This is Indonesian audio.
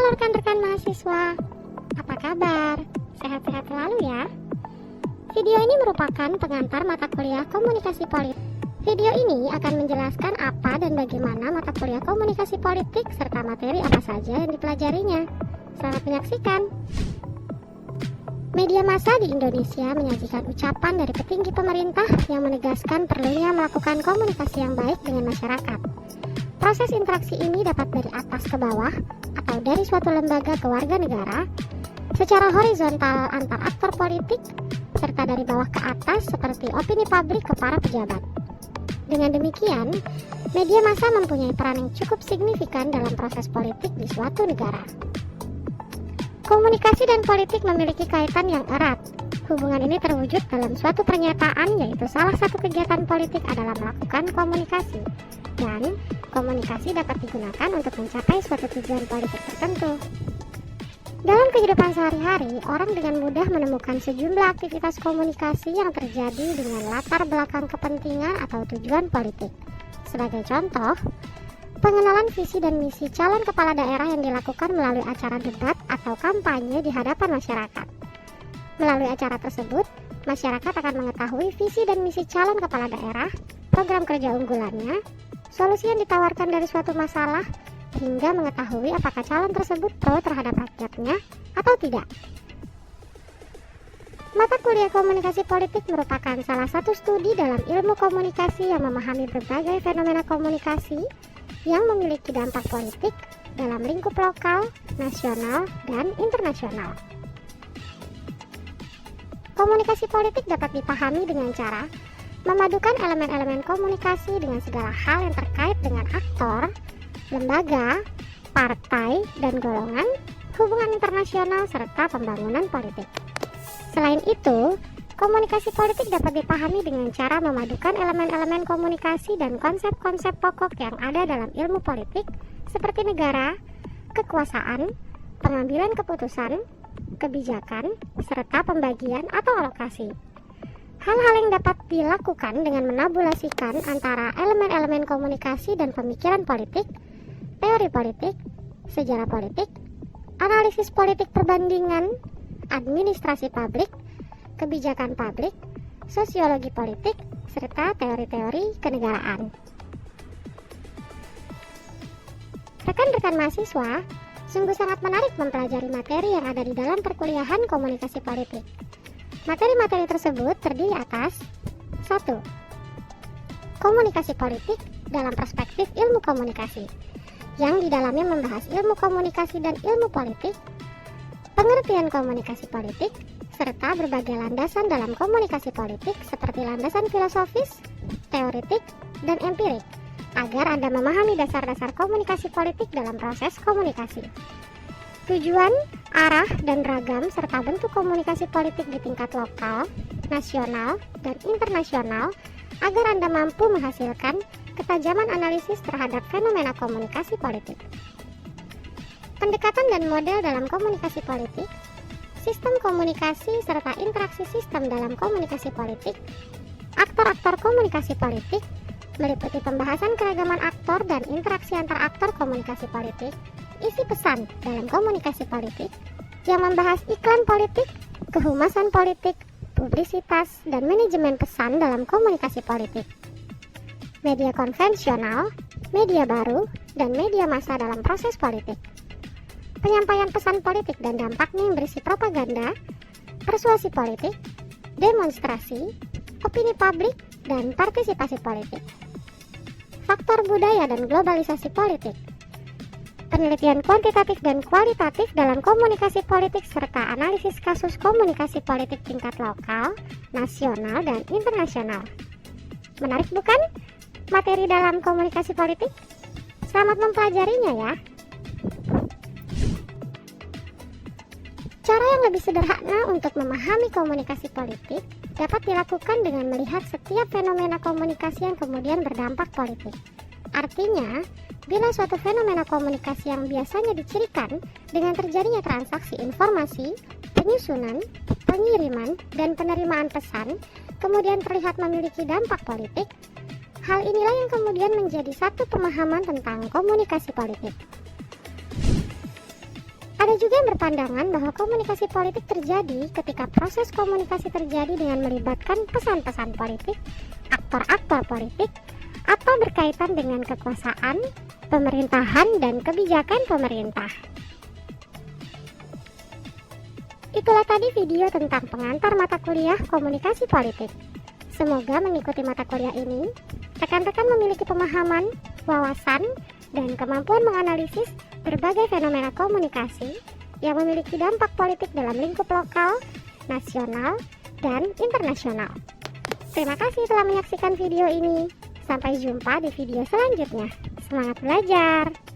Halo rekan-rekan mahasiswa, apa kabar? Sehat-sehat selalu ya. Video ini merupakan pengantar mata kuliah komunikasi politik. Video ini akan menjelaskan apa dan bagaimana mata kuliah komunikasi politik serta materi apa saja yang dipelajarinya. Selamat menyaksikan. Media massa di Indonesia menyajikan ucapan dari petinggi pemerintah yang menegaskan perlunya melakukan komunikasi yang baik dengan masyarakat. Proses interaksi ini dapat dari atas ke bawah atau dari suatu lembaga ke warga negara, secara horizontal antar aktor politik, serta dari bawah ke atas seperti opini publik ke para pejabat. Dengan demikian, media massa mempunyai peran yang cukup signifikan dalam proses politik di suatu negara. Komunikasi dan politik memiliki kaitan yang erat. Hubungan ini terwujud dalam suatu pernyataan, yaitu salah satu kegiatan politik adalah melakukan komunikasi. Dan komunikasi dapat digunakan untuk mencapai suatu tujuan politik tertentu. Dalam kehidupan sehari-hari, orang dengan mudah menemukan sejumlah aktivitas komunikasi yang terjadi dengan latar belakang kepentingan atau tujuan politik. Sebagai contoh, pengenalan visi dan misi calon kepala daerah yang dilakukan melalui acara debat atau kampanye di hadapan masyarakat. Melalui acara tersebut, masyarakat akan mengetahui visi dan misi calon kepala daerah, program kerja unggulannya, solusi yang ditawarkan dari suatu masalah, hingga mengetahui apakah calon tersebut pro terhadap rakyatnya atau tidak. Mata kuliah komunikasi politik merupakan salah satu studi dalam ilmu komunikasi yang memahami berbagai fenomena komunikasi yang memiliki dampak politik dalam lingkup lokal, nasional, dan internasional. Komunikasi politik dapat dipahami dengan cara memadukan elemen-elemen komunikasi dengan segala hal yang terkait dengan aktor, lembaga, partai, dan golongan, hubungan internasional, serta pembangunan politik. Selain itu, komunikasi politik dapat dipahami dengan cara memadukan elemen-elemen komunikasi dan konsep-konsep pokok yang ada dalam ilmu politik seperti negara, kekuasaan, pengambilan keputusan, kebijakan, serta pembagian atau alokasi. Hal-hal yang dapat dilakukan dengan menabulasikan antara elemen-elemen komunikasi dan pemikiran politik, teori politik, sejarah politik, analisis politik perbandingan, administrasi publik, kebijakan publik, sosiologi politik, serta teori-teori kenegaraan. Rekan-rekan mahasiswa, sungguh sangat menarik mempelajari materi yang ada di dalam perkuliahan komunikasi politik. Materi-materi tersebut terdiri atas 1. Komunikasi politik dalam perspektif ilmu komunikasi, yang di dalamnya membahas ilmu komunikasi dan ilmu politik, pengertian komunikasi politik, serta berbagai landasan dalam komunikasi politik seperti landasan filosofis, teoritik, dan empirik, agar Anda memahami dasar-dasar komunikasi politik dalam proses komunikasi. Tujuan, arah, dan ragam serta bentuk komunikasi politik di tingkat lokal, nasional, dan internasional agar Anda mampu menghasilkan ketajaman analisis terhadap fenomena komunikasi politik. Pendekatan dan model dalam komunikasi politik, sistem komunikasi serta interaksi sistem dalam komunikasi politik, aktor-aktor komunikasi politik, meliputi pembahasan keragaman aktor dan interaksi antar aktor komunikasi politik, isi pesan dalam komunikasi politik yang membahas iklan politik, kehumasan politik, publisitas, dan manajemen pesan dalam komunikasi politik, media konvensional, media baru, dan media massa dalam proses politik, penyampaian pesan politik dan dampaknya yang berisi propaganda, persuasi politik, demonstrasi, opini publik, dan partisipasi politik, faktor budaya dan globalisasi politik, penelitian kuantitatif dan kualitatif dalam komunikasi politik serta analisis kasus komunikasi politik tingkat lokal, nasional, dan internasional. Menarik bukan materi dalam komunikasi politik? Selamat mempelajarinya ya. Cara yang lebih sederhana untuk memahami komunikasi politik dapat dilakukan dengan melihat setiap fenomena komunikasi yang kemudian berdampak politik. Artinya, bila suatu fenomena komunikasi yang biasanya dicirikan dengan terjadinya transaksi informasi, penyusunan, pengiriman, dan penerimaan pesan, kemudian terlihat memiliki dampak politik, hal inilah yang kemudian menjadi satu pemahaman tentang komunikasi politik. Ada juga yang berpandangan bahwa komunikasi politik terjadi ketika proses komunikasi terjadi dengan melibatkan pesan-pesan politik, aktor-aktor politik, atau berkaitan dengan kekuasaan, pemerintahan, dan kebijakan pemerintah. Itulah tadi video tentang pengantar mata kuliah komunikasi politik. Semoga mengikuti mata kuliah ini, rekan-rekan memiliki pemahaman, wawasan, dan kemampuan menganalisis berbagai fenomena komunikasi yang memiliki dampak politik dalam lingkup lokal, nasional, dan internasional. Terima kasih telah menyaksikan video ini. Sampai jumpa di video selanjutnya. Semangat belajar!